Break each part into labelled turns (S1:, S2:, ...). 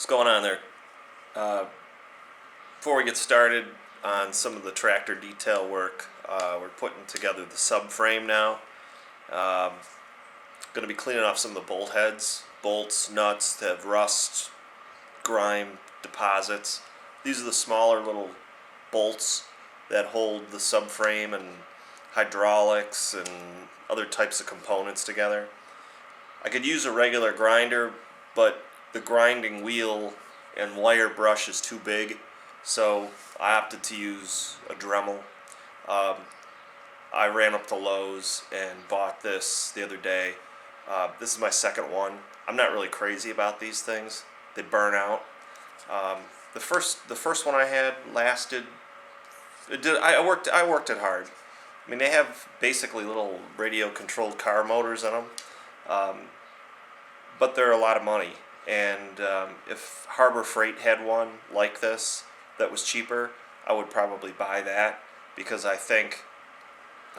S1: What's going on there? Uh, Before we get started on some of the tractor detail work, we're putting together the subframe now. Going to be cleaning off some of the bolt heads, bolts, nuts that have rust, grime, deposits. These are the smaller little bolts that hold the subframe and hydraulics and other types of components together. I could use a regular grinder, but the grinding wheel and wire brush is too big, so I opted to use a Dremel. I ran up to Lowe's and bought this the other day. This is my second one. I'm not really crazy about these things. They burn out. The first one I had lasted. I worked it hard. I mean, they have basically little radio-controlled car motors in them, but they're a lot of money. And if Harbor Freight had one like this that was cheaper, I would probably buy that, because I think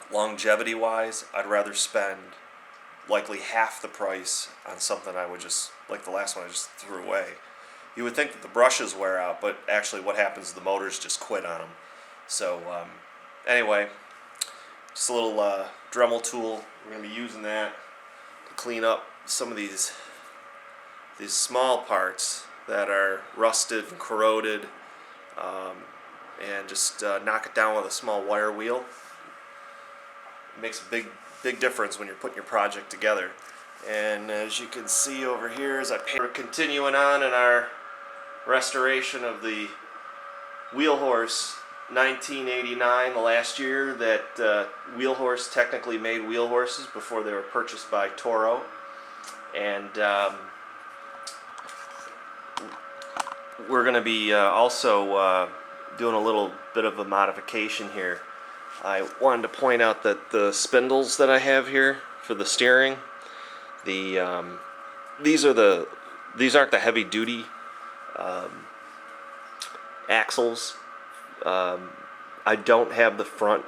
S1: longevity-wise, I'd rather spend likely half the price on something I would just, like the last one I just threw away. You would think that the brushes wear out, but actually what happens is the motors just quit on them. So anyway, just a little Dremel tool. We're going to be using that to clean up some of these small parts that are rusted and corroded, and just knock it down with a small wire wheel. It makes a big difference when you're putting your project together. And as you can see over here, we're continuing on in our restoration of the Wheel Horse 1989, the last year that Wheel Horse technically made wheel horses before they were purchased by Toro. And we're going to be also doing a little bit of a modification here. I wanted to point out that the spindles that I have here for the steering, these aren't the heavy duty axles. I don't have the front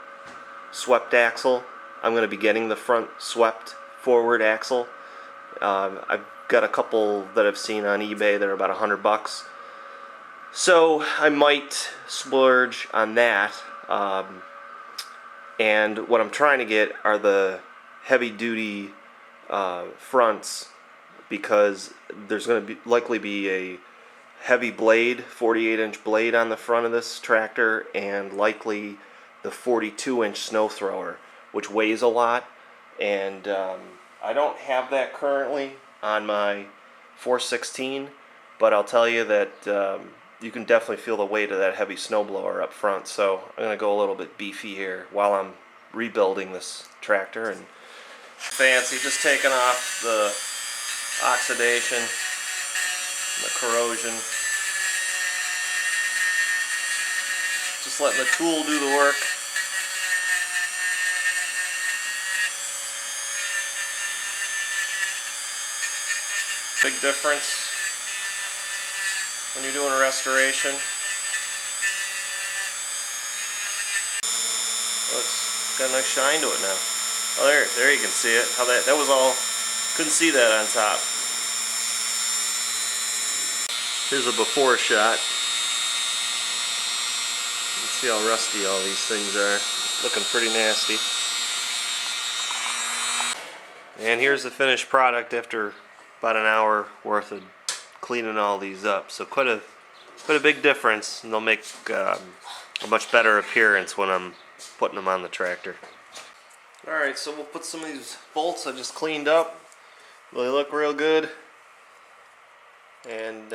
S1: swept axle. I'm going to be getting the front swept forward axle. I've got a couple that I've seen on eBay that are about $100. So I might splurge on that. And what I'm trying to get are the heavy duty fronts, because there's going to likely be a heavy blade, 48-inch blade on the front of this tractor, and likely the 42-inch snow thrower, which weighs a lot. And I don't have that currently on my 416, but I'll tell you that you can definitely feel the weight of that heavy snowblower up front. So I'm going to go a little bit beefy here while I'm rebuilding this tractor. And fancy, just taking off the oxidation, the corrosion. Just letting the tool do the work. Big difference when you're doing a restoration. Oh, it's got a nice shine to it now. Oh, there you can see it. How that was all. Couldn't see that on top. Here's a before shot. You can see how rusty all these things are. Looking pretty nasty. And here's the finished product after about an hour worth of cleaning all these up. So quite a big difference, and they'll make a much better appearance when I'm putting them on the tractor. Alright, so we'll put some of these bolts I just cleaned up. They look real good. And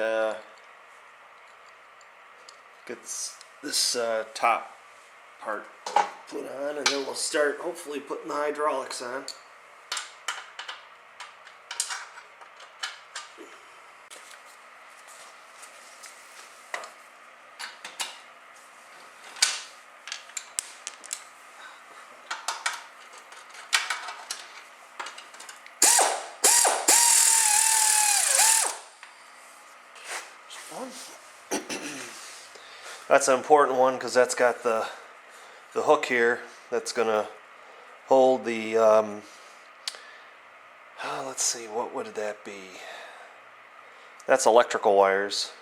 S1: get this top part put on, and then we'll start hopefully putting the hydraulics on. That's an important one, because that's got the hook here that's gonna hold the let's see, what would that be? That's electrical wires.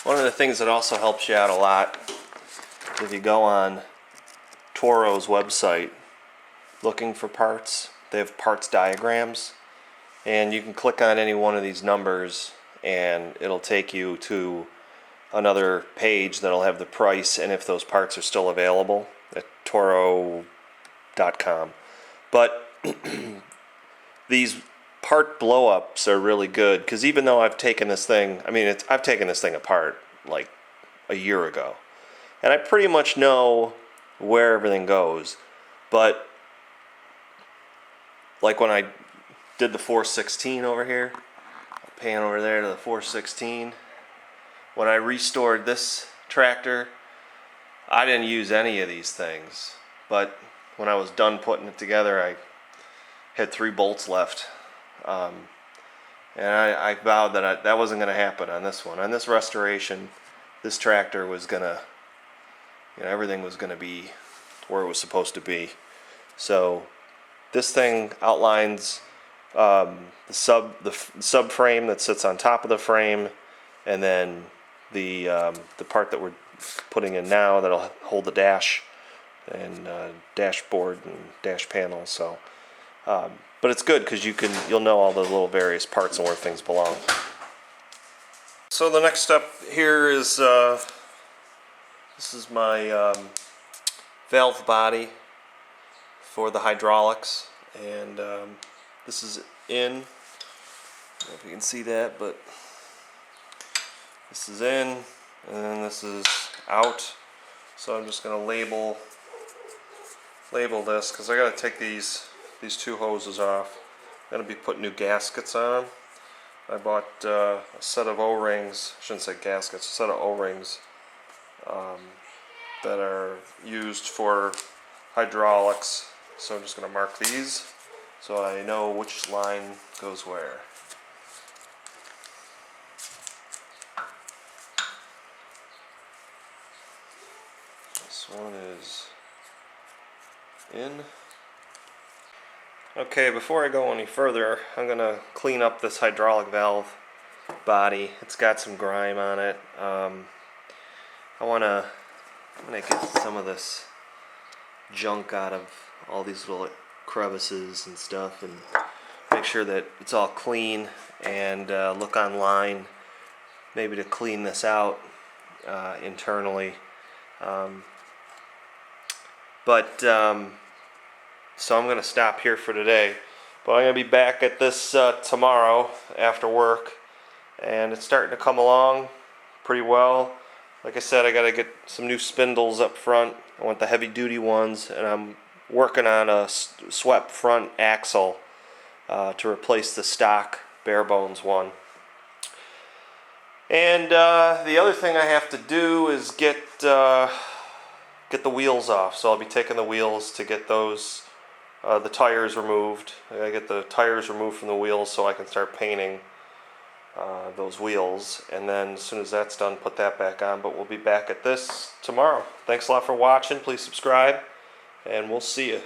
S1: One of the things that also helps you out a lot, if you go on Toro's website looking for parts, they have parts diagrams, and you can click on any one of these numbers and it'll take you to another page that'll have the price and if those parts are still available at Toro.com. But these part blow-ups are really good because even though I've taken this thing, I've taken this thing apart like a year ago, and I pretty much know where everything goes. But like when I did the 416 over here, pan over there to the 416. When I restored this tractor, I didn't use any of these things. But when I was done putting it together, I had 3 bolts left. And I vowed that that wasn't going to happen on this one. On this restoration, this tractor was going to, everything was going to be where it was supposed to be. So this thing outlines the subframe that sits on top of the frame, and then the part that we're putting in now that'll hold the dash and dashboard and dash panel. So, but it's good because you'll know all the little various parts and where things belong. So the next step here is this is my valve body for the hydraulics, and this is in. I don't know if you can see that, but this is in, and then this is out. So I'm just going to label this because I got to take these 2 hoses off. I'm going to be putting new gaskets on. I bought a set of O-rings. I shouldn't say gaskets. A set of O-rings that are used for hydraulics. So I'm just going to mark these so I know which line goes where. This one is in. Okay, before I go any further, I'm going to clean up this hydraulic valve body. It's got some grime on it. I'm going to get some of this junk out of all these little crevices and stuff and make sure that it's all clean, and look online maybe to clean this out internally. So I'm going to stop here for today, but I'm going to be back at this tomorrow after work, and it's starting to come along pretty well. Like I said, I got to get some new spindles up front. I want the heavy duty ones, and I'm working on a swept front axle to replace the stock bare bones one. And the other thing I have to do is get the wheels off. So I'll be taking the wheels to get those, the tires removed. I gotta get the tires removed from the wheels so I can start painting those wheels. And then as soon as that's done, put that back on. But we'll be back at this tomorrow. Thanks a lot for watching. Please subscribe, and we'll see you.